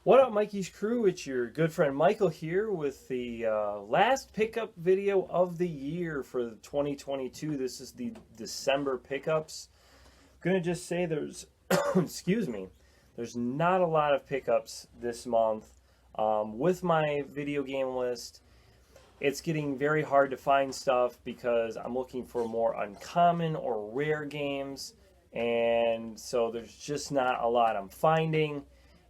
What up, Mikey's crew? It's your good friend Michael here with the last pickup video of the year for 2022. This is the December pickups. I'm gonna just say there's, excuse me, there's not a lot of pickups this month. With my video game list, it's getting very hard to find stuff because I'm looking for more uncommon or rare games, and so there's just not a lot I'm finding.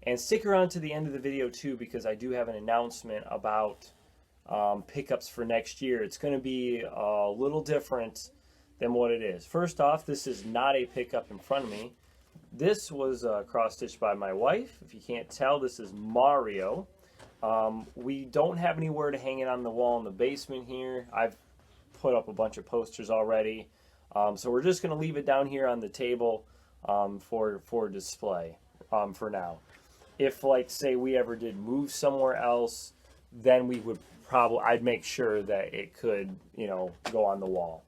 And stick around to the end of the video too, because I do have an announcement about pickups for next year. It's going to be a little different than what it is. First off, this is not a pickup in front of me. This was cross-stitched by my wife. If you can't tell, this is Mario. We don't have anywhere to hang it on the wall in the basement here. I've put up a bunch of posters already. So we're just going to leave it down here on the table for display for now. If, like, say we ever did move somewhere else, then we would I'd make sure that it could, go on the wall.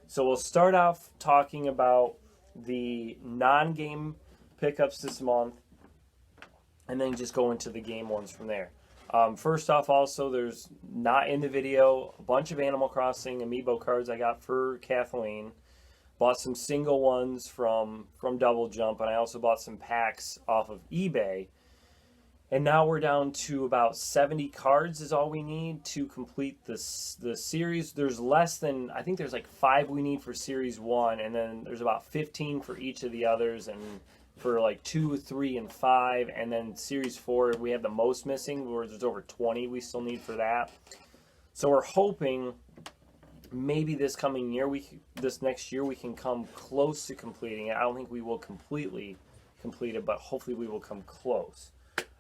So we'll start off talking about the non-game pickups this month, and then just go into the game ones from there. First off, also, there's not in the video a bunch of Animal Crossing amiibo cards I got for Kathleen. Bought some single ones from Double Jump, and I also bought some packs off of eBay. And now we're down to about 70 cards is all we need to complete the series. There's less than, I think there's like 5 we need for Series 1, and then there's about 15 for each of the others, and for like 2, 3, and 5, and then Series 4 we have the most missing, where there's over 20 we still need for that. So we're hoping maybe this coming year, this next year, we can come close to completing it. I don't think we will completely complete it, but hopefully we will come close.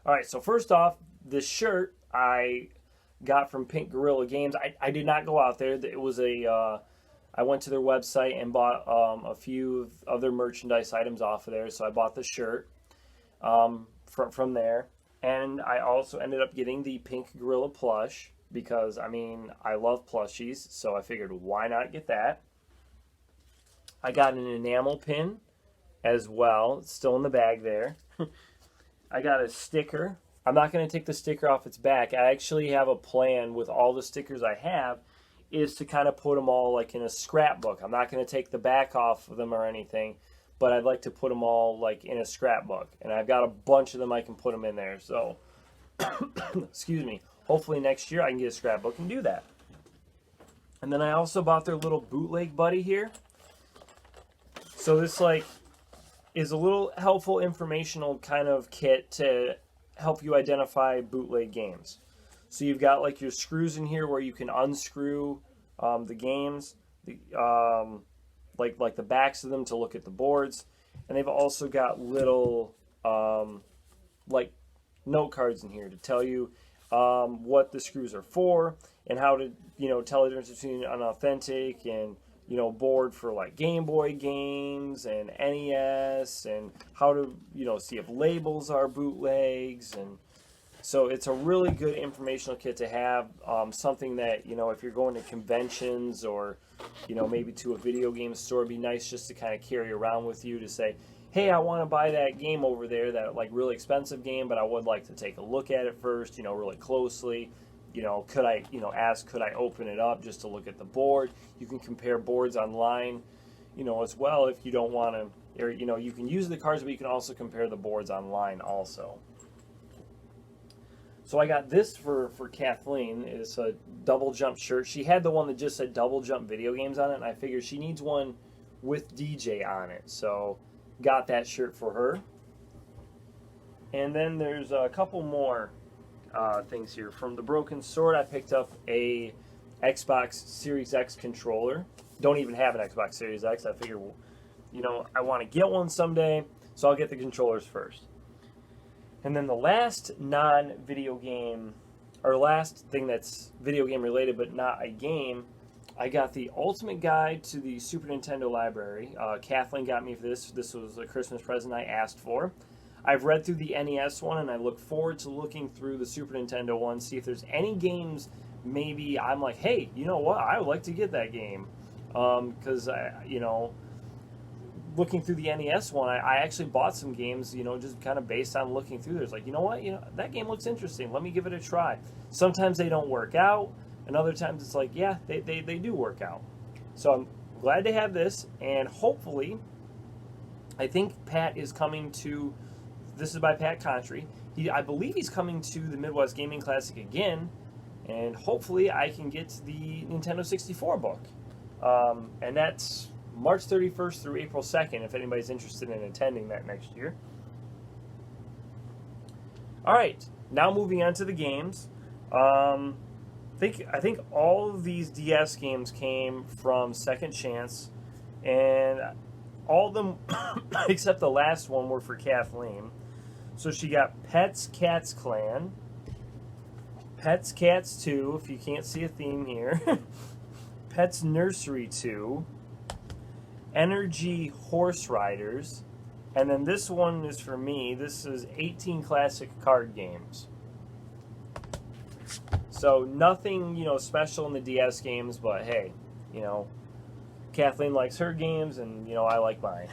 All right, so first off, this shirt I got from Pink Gorilla Games. I did not go out there. It was I went to their website and bought a few of their merchandise items off of there. So I bought the shirt from there. And I also ended up getting the Pink Gorilla plush because, I mean, I love plushies. So I figured, why not get that? I got an enamel pin as well. It's still in the bag there. I got a sticker. I'm not going to take the sticker off its back. I actually have a plan with all the stickers I have is to kind of put them all like in a scrapbook. I'm not going to take the back off of them or anything, but I'd like to put them all like in a scrapbook. And I've got a bunch of them I can put them in there. So, excuse me. Hopefully next year I can get a scrapbook and do that. And then I also bought their little bootleg buddy here. So this is a little helpful informational kind of kit to help you identify bootleg games. So you've got like your screws in here where you can unscrew the games, like the backs of them to look at the boards, and they've also got little like note cards in here to tell you what the screws are for and how to tell the difference between an authentic and board for like Game Boy games and NES, and how to, see if labels are bootlegs. And so it's a really good informational kit to have, something that, if you're going to conventions or, maybe to a video game store, it'd be nice just to kind of carry around with you to say, hey, I want to buy that game over there, that like really expensive game, but I would like to take a look at it first, really closely. Could I open it up just to look at the board? You can compare boards online, as well if you don't want to, or, you can use the cards, but you can also compare the boards online also. So I got this for Kathleen. It's a Double Jump shirt. She had the one that just said Double Jump Video Games on it, and I figured she needs one with DJ on it. So got that shirt for her. And then there's a couple more things here. From the Broken Sword, I picked up a Xbox Series X controller. Don't even have an Xbox Series X. I figure, I want to get one someday, so I'll get the controllers first. And then the last non-video game, or last thing that's video game related but not a game, I got the Ultimate Guide to the Super Nintendo Library. Kathleen got me for this. This was a Christmas present I asked for. I've read through the NES one, and I look forward to looking through the Super Nintendo one, see if there's any games maybe I'm like, hey, you know what, I would like to get that game. Because, looking through the NES one, I actually bought some games, just kind of based on looking through. There's like, you know what, that game looks interesting. Let me give it a try. Sometimes they don't work out, and other times it's like, yeah, they do work out. So I'm glad to have this, and hopefully, I think Pat is coming to. This is by Pat Contri. I believe he's coming to the Midwest Gaming Classic again, and hopefully I can get the Nintendo 64 book. And that's March 31st through April 2nd, if anybody's interested in attending that next year. All right, now moving on to the games. I think all of these DS games came from Second Chance, and all of them except the last one were for Kathleen. So she got Pets Cats Clan, Pets Cats 2, if you can't see a theme here, Pets Nursery 2, Energy Horse Riders, and then this one is for me. This is 18 classic card games. So nothing, special in the DS games, but hey, Kathleen likes her games, and I like mine.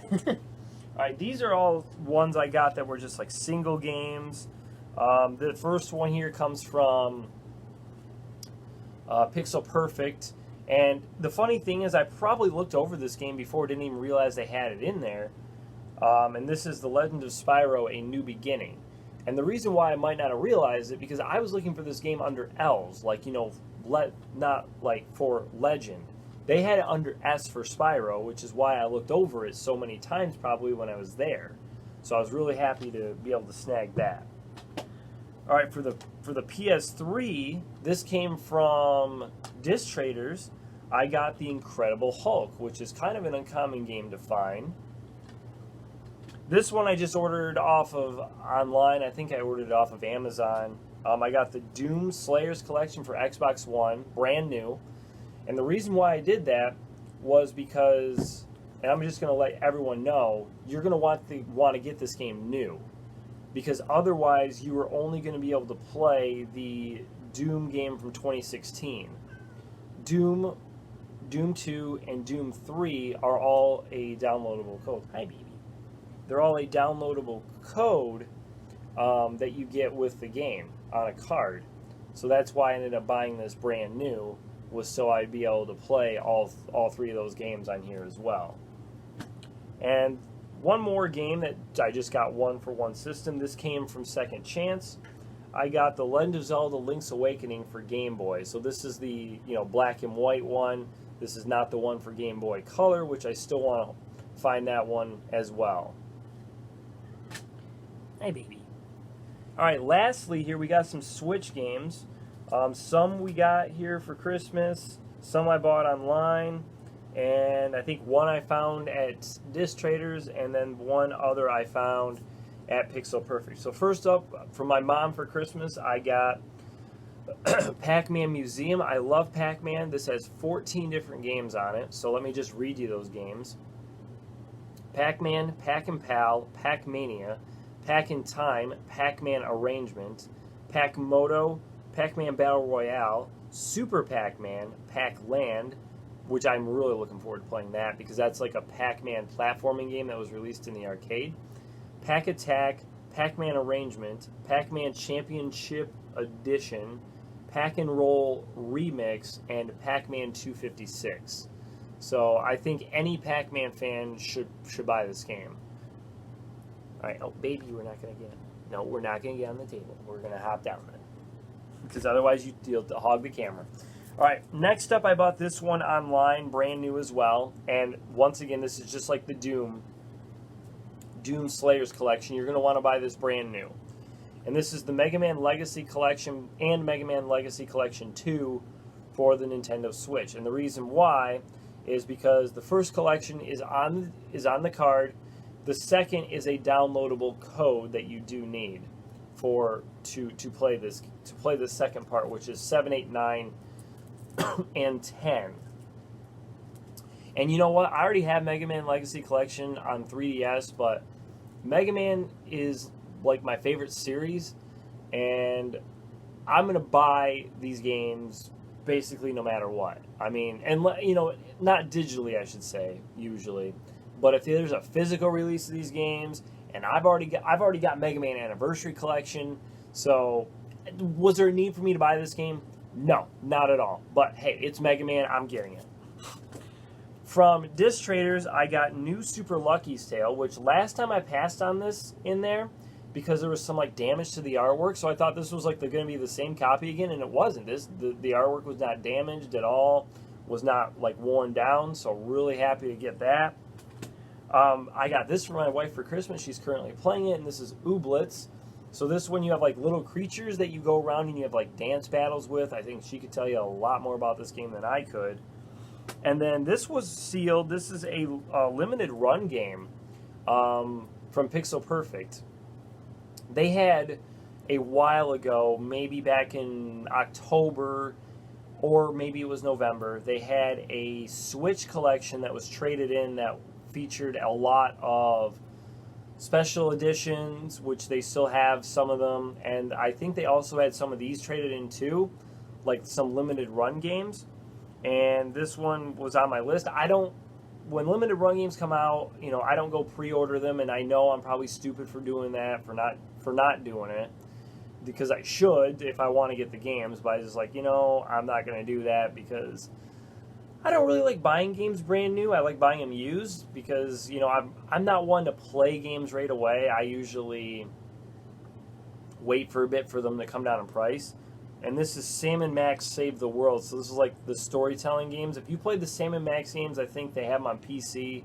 All right, these are all ones I got that were just like single games. The first one here comes from Pixel Perfect, and the funny thing is I probably looked over this game before, didn't even realize they had it in there. And this is The Legend of Spyro: A New Beginning. And the reason why I might not have realized it, because I was looking for this game under L's, like, not like for Legend. They had it under S for Spyro, which is why I looked over it so many times probably when I was there. So I was really happy to be able to snag that. All right, for the PS3, this came from Disc Traders. I got The Incredible Hulk, which is kind of an uncommon game to find. This one I just ordered off of online. I think I ordered it off of Amazon. I got the Doom Slayers Collection for Xbox One, brand new. And the reason why I did that was because, and I'm just going to let everyone know, you're going to want to get this game new. Because otherwise, you are only going to be able to play the Doom game from 2016. Doom 2, and Doom 3 are all a downloadable code. Hi, baby. They're all a downloadable code that you get with the game on a card. So that's why I ended up buying this brand new, was so I'd be able to play all three of those games on here as well. And one more game that I just got one for one system. This came from Second Chance. I got The Legend of Zelda: Link's Awakening for Game Boy. So this is the black and white one. This is not the one for Game Boy Color, which I still want to find that one as well. Hey, baby. All right, lastly here we got some Switch games. Some we got here for Christmas, some I bought online, and I think one I found at Disc Traders, and then one other I found at Pixel Perfect. So first up, for my mom for Christmas, I got Pac-Man Museum. I love Pac-Man. This has 14 different games on it, so let me just read you those games. Pac-Man, Pac-and-Pal, Pac-Mania, Pac-in-Time, Pac-Man Arrangement, Pac-Moto, Pac-Man Battle Royale, Super Pac-Man, Pac-Land, which I'm really looking forward to playing that because that's like a Pac-Man platforming game that was released in the arcade, Pac-Attack, Pac-Man Arrangement, Pac-Man Championship Edition, Pac-and-Roll Remix, and Pac-Man 256. So I think any Pac-Man fan should buy this game. All right, oh baby, we're not gonna get on the table. We're gonna hop down then, because otherwise you'll hog the camera. All right, next up, I bought this one online, brand new as well. And once again, this is just like the Doom Slayers collection. You're gonna want to buy this brand new. And this is the Mega Man Legacy Collection and Mega Man Legacy Collection 2 for the Nintendo Switch. And the reason why is because the first collection is on the card. The second is a downloadable code that you do need to play this second part, which is 7, 8, 9, and 10. And you know what? I already have Mega Man Legacy Collection on 3DS, but Mega Man is like my favorite series, and I'm gonna buy these games basically no matter what. I mean, and not digitally, I should say, usually, But if there's a physical release of these games, and I've already got Mega Man Anniversary Collection, so was there a need for me to buy this game? No, not at all. But hey, it's Mega Man, I'm getting it. From Disc Traders, I got New Super Lucky's Tale, which last time I passed on this in there because there was some like damage to the artwork, so I thought this was like going to be the same copy again, and it wasn't. The artwork was not damaged at all, was not like worn down, so really happy to get that. I got this for my wife for Christmas. She's currently playing it, and this is Ooblets. So this one you have like little creatures that you go around and you have like dance battles with. I think she could tell you a lot more about this game than I could. And then this was sealed. This is a limited run game from Pixel Perfect. They had a while ago, maybe back in October or maybe it was November, they had a Switch collection that was traded in that featured a lot of special editions, which they still have some of them, and I think they also had some of these traded in too, like some limited run games. And this one was on my list. When limited run games come out, I don't go pre-order them, and I know I'm probably stupid for doing that, for not doing it, because I should if I want to get the games, but I just like, I'm not going to do that because I don't really like buying games brand new. I like buying them used because, I'm not one to play games right away. I usually wait for a bit for them to come down in price. And this is Sam & Max Save the World. So this is like the storytelling games. If you played the Sam & Max games, I think they have them on PC.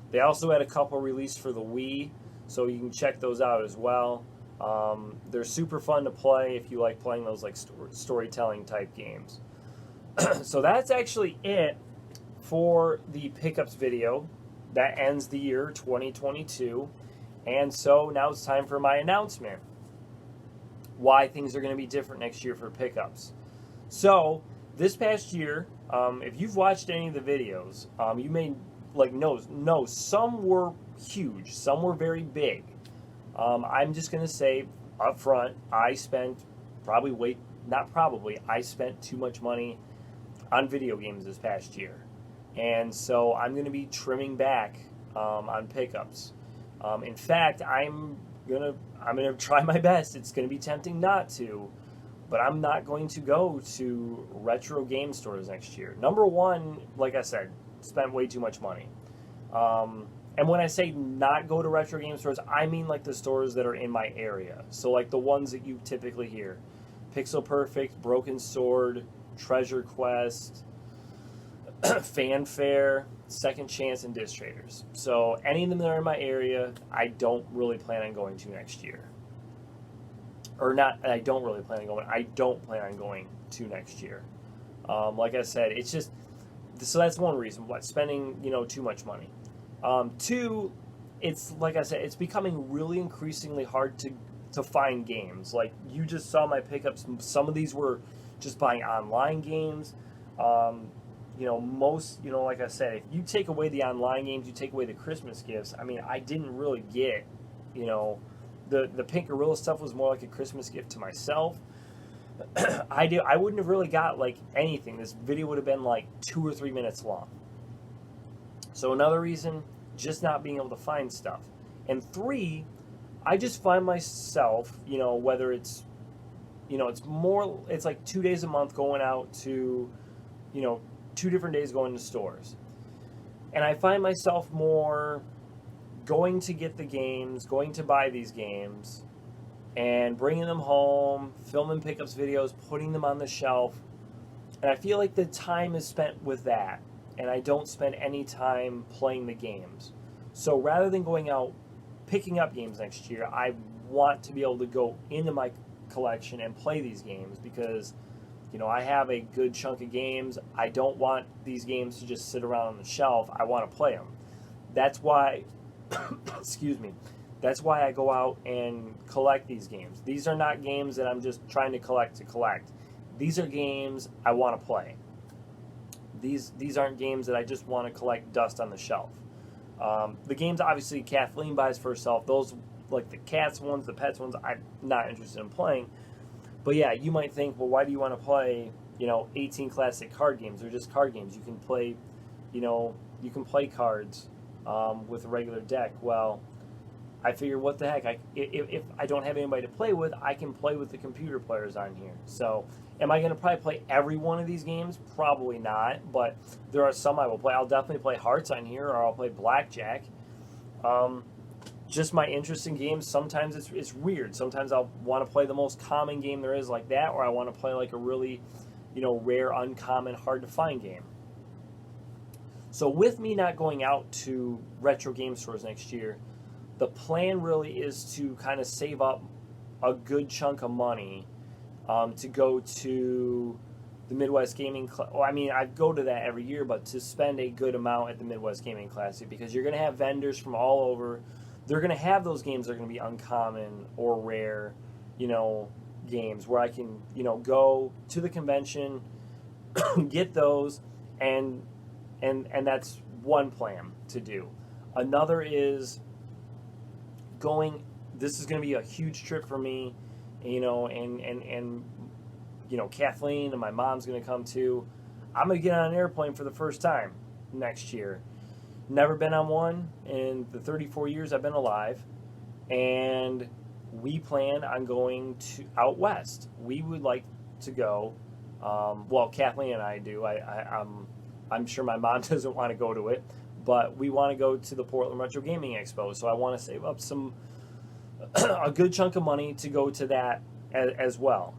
They also had a couple released for the Wii, so you can check those out as well. They're super fun to play if you like playing those like storytelling type games. So that's actually it for the pickups video. That ends the year 2022. And so now it's time for my announcement. Why things are going to be different next year for pickups. So this past year, if you've watched any of the videos, you may know some were huge, some were very big. I'm just going to say up front, I spent I spent too much money on video games this past year. And so I'm going to be trimming back on pickups. In fact, I'm gonna try my best. It's gonna be tempting not to, but I'm not going to go to retro game stores next year. Number one, like I said, spent way too much money. And when I say not go to retro game stores, I mean like the stores that are in my area. So like the ones that you typically hear: Pixel Perfect, Broken Sword, Treasure Quest, Fanfare, Second Chance, and Disc Traders. So any of them that are in my area, I don't really plan on going to next year. Or not, I don't really plan on going. I don't plan on going to next year. Like I said, it's just, so that's one reason why spending, too much money. Two, it's like I said, it's becoming really increasingly hard to find games. Like you just saw my pickups. Some of these were just buying online games. Like I said, if you take away the online games, you take away the Christmas gifts, I didn't really get, the Pink Gorilla stuff was more like a Christmas gift to myself. I wouldn't have really got, like, anything. This video would have been, like, 2 or 3 minutes long. So another reason, just not being able to find stuff. And 3, I just find myself, whether it's, it's like 2 days a month going out to, 2 different days going to stores. And I find myself more going to get the games, going to buy these games, and bringing them home, filming pickups videos, putting them on the shelf. And I feel like the time is spent with that, and I don't spend any time playing the games. So rather than going out picking up games next year, I want to be able to go into my collection and play these games because I have a good chunk of games. I don't want these games to just sit around on the shelf. I want to play them. That's why, excuse me, that's why I go out and collect these games. These are not games that I'm just trying to collect. These are games I want to play. These aren't games that I just want to collect dust on the shelf. The games, obviously, Kathleen buys for herself. Those, like the cats ones, the pets ones, I'm not interested in playing. But yeah, you might think, well, why do you want to play, 18 classic card games? They're just card games. You can play, you can play cards with a regular deck. Well, I figured, what the heck? If I don't have anybody to play with, I can play with the computer players on here. So, am I going to probably play every one of these games? Probably not, but there are some I will play. I'll definitely play Hearts on here, or I'll play Blackjack. Um, just my interest in games. Sometimes it's weird. Sometimes I'll want to play the most common game there is, like that, or I want to play like a really, rare, uncommon, hard to find game. So with me not going out to retro game stores next year, the plan really is to kind of save up a good chunk of money to go to the Midwest Gaming Classic. Well, I mean, I go to that every year, but to spend a good amount at the Midwest Gaming Classic, because you're going to have vendors from all over. They're going to have those games that are going to be uncommon or rare, games where I can, go to the convention, get those, and that's one plan to do. Another is going. This is going to be a huge trip for me, and Kathleen and my mom's going to come too. I'm going to get on an airplane for the first time next year. Never been on one in the 34 years I've been alive, and we plan on going to out west. We would like to go. Well, Kathleen and I do. I'm sure my mom doesn't want to go to it, but we want to go to the Portland Retro Gaming Expo. So I want to save up a good chunk of money to go to that as well.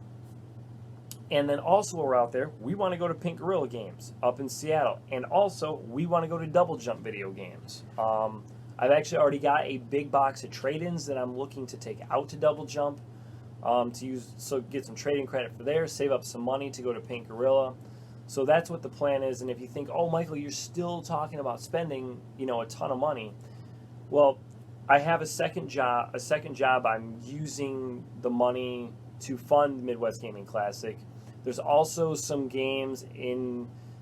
And then also, while we're out there, we want to go to Pink Gorilla Games up in Seattle. And also, we want to go to Double Jump Video Games. I've actually already got a big box of trade-ins that I'm looking to take out to Double Jump to use, so get some trading credit for there, save up some money to go to Pink Gorilla. So that's what the plan is. And if you think, oh, Michael, you're still talking about spending, a ton of money. Well, I have a second job. I'm using the money to fund Midwest Gaming Classic. There's also some games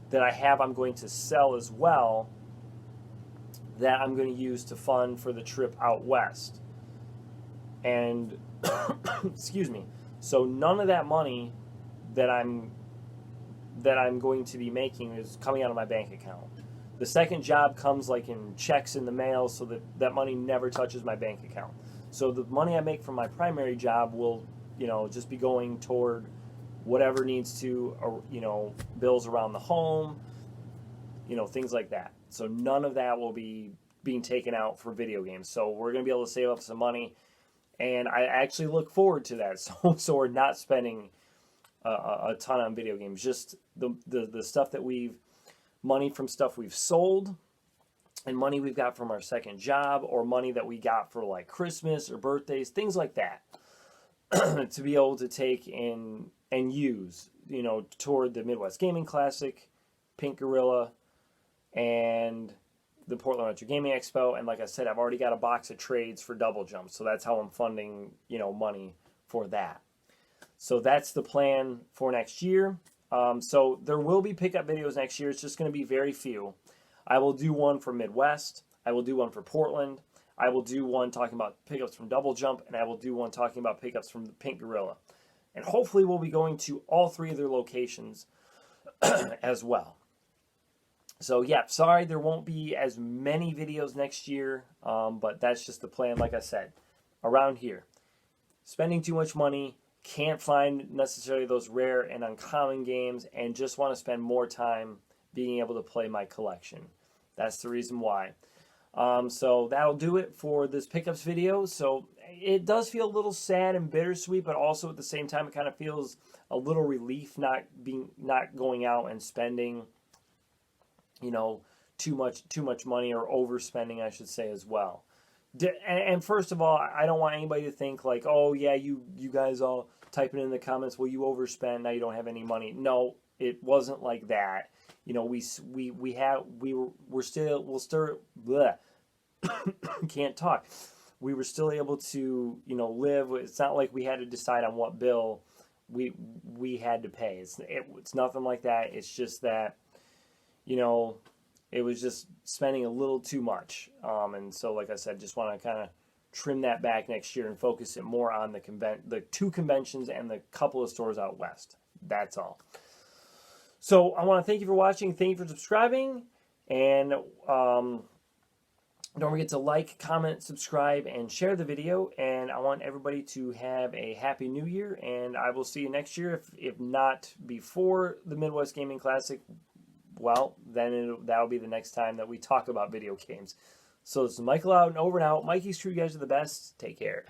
that I'm going to sell as well that I'm going to use to fund for the trip out west. And excuse me. So none of that money that I'm going to be making is coming out of my bank account. The second job comes like in checks in the mail, so that money never touches my bank account. So the money I make from my primary job will, just be going toward whatever needs to, bills around the home, things like that. So none of that will be being taken out for video games. So we're going to be able to save up some money, and I actually look forward to that. So we're not spending a ton on video games. Just the stuff that money from stuff we've sold, and money we've got from our second job, or money that we got for like Christmas or birthdays, things like that, to be able to take in and use, toward the Midwest Gaming Classic, Pink Gorilla, and the Portland Retro Gaming Expo. And like I said, I've already got a box of trades for Double Jump, so that's how I'm funding, money for that. So that's the plan for next year. So there will be pickup videos next year. It's just going to be very few. I will do one for Midwest. I will do one for Portland. I will do one talking about pickups from Double Jump, and I will do one talking about pickups from the Pink Gorilla. And hopefully we'll be going to all three of their locations as well. So yeah, sorry there won't be as many videos next year, but that's just the plan, like I said, around here. Spending too much money, can't find necessarily those rare and uncommon games, and just want to spend more time being able to play my collection. That's the reason why. So that'll do it for this pickups video. So it does feel a little sad and bittersweet, but also at the same time it kind of feels a little relief not going out and spending, too much money, or overspending, I should say, as well. And first of all, I don't want anybody to think like, oh yeah, you guys all typing in the comments, well, you overspend, now you don't have any money. No, it wasn't like that. We're still bleh, can't talk. We were still able to, live. It's not like we had to decide on what bill we had to pay. It's nothing like that. It's just that, it was just spending a little too much. And so, like I said, just want to kind of trim that back next year and focus it more on the two conventions and the couple of stores out west. That's all. So I want to thank you for watching. Thank you for subscribing. And Don't forget to like, comment, subscribe, and share the video. And I want everybody to have a happy new year. And I will see you next year. If not before the Midwest Gaming Classic, well, then that'll be the next time that we talk about video games. So it's Michael out and over and out. Mikey's True, you guys are the best. Take care.